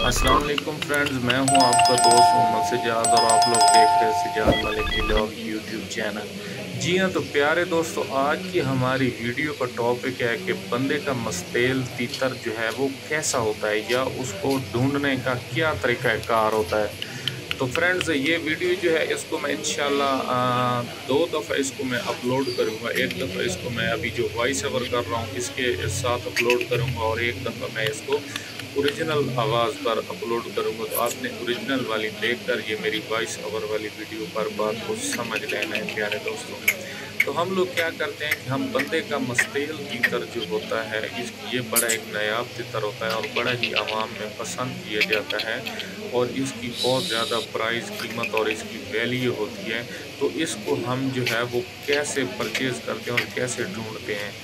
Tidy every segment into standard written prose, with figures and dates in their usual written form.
अस्सलाम वालेकुम फ्रेंड्स, मैं हूं आपका दोस्त मोहम्मद सिजाद और आप लोग देख रहे हैं Sijad Malik vlog YouTube channel. जी हां, तो प्यारे दोस्तों, आज की हमारी वीडियो का टॉपिक है कि बंदे का मस्तेल तीतर जो है वो कैसा होता है या उसको ढूंढने का क्या तरीक़ाकार होता है। तो फ्रेंड्स, ये वीडियो जो है इसको मैं इंशाल्लाह 2 दफ़ा इसको मैं अपलोड करूँगा। एक दफ़ा इसको मैं अभी जो वॉइस ओवर कर रहा हूँ इसके साथ अपलोड करूँगा और एक दफ़ा मैं इसको ओरिजिनल आवाज़ पर अपलोड करूँगा। तो आपने ओरिजिनल वाली देखकर ये मेरी वॉइस ओवर वाली वीडियो पर बात को समझ लेना है प्यारे दोस्तों। तो हम लोग क्या करते हैं कि हम बंदे का मस्तेल तीतर जो होता है ये बड़ा एक नायाब तीतर होता है और बड़ा ही आवाम में पसंद किया जाता है और इसकी बहुत ज़्यादा प्राइस कीमत और इसकी वैल्यू होती है। तो इसको हम जो है वो कैसे परचेज़ करते हैं और कैसे ढूँढते हैं।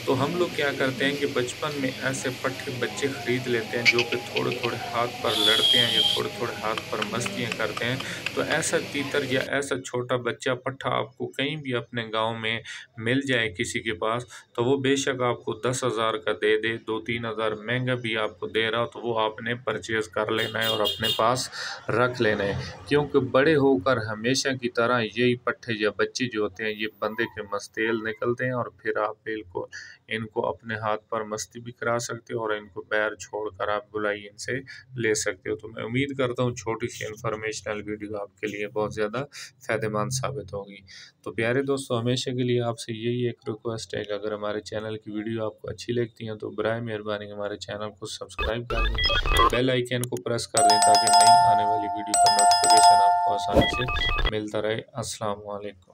तो हम लोग क्या करते हैं कि बचपन में ऐसे पट्टे बच्चे ख़रीद लेते हैं जो कि थोड़े-थोड़े हाथ पर लड़ते हैं या थोड़े-थोड़े हाथ पर मस्तियाँ करते हैं। तो ऐसा तीतर या ऐसा छोटा बच्चा पट्ठा आपको कहीं भी अपने गाँव में मिल जाए किसी के पास, तो वो बेशक आपको 10,000 का दे दे, 2-3 हज़ार महँगा भी आपको दे रहा हो, तो वो आपने परचेज़ कर लेना है और अपने पास रख लेना है। क्योंकि बड़े होकर हमेशा की तरह यही पट्ठे या बच्चे जो होते हैं ये बंदे के मस्तेल निकलते हैं और फिर आप बिल्कुल इनको अपने हाथ पर मस्ती भी करा सकते हो और इनको पैर छोड़कर आप बुलाई इनसे ले सकते हो। तो मैं उम्मीद करता हूँ छोटी सी इन्फॉर्मेशनल वीडियो आपके लिए बहुत ज़्यादा फ़ायदेमंद साबित होगी। तो प्यारे दोस्तों, हमेशा के लिए आपसे यही एक रिक्वेस्ट है कि अगर हमारे चैनल की वीडियो आपको अच्छी लगती है तो बराए मेहरबानी हमारे चैनल को सब्सक्राइब कर दें, बेल आइकन को प्रेस कर दें ताकि नई आने वाली वीडियो का नोटिफिकेशन आपको आसानी से मिलता रहे। अस्सलाम वालेकुम।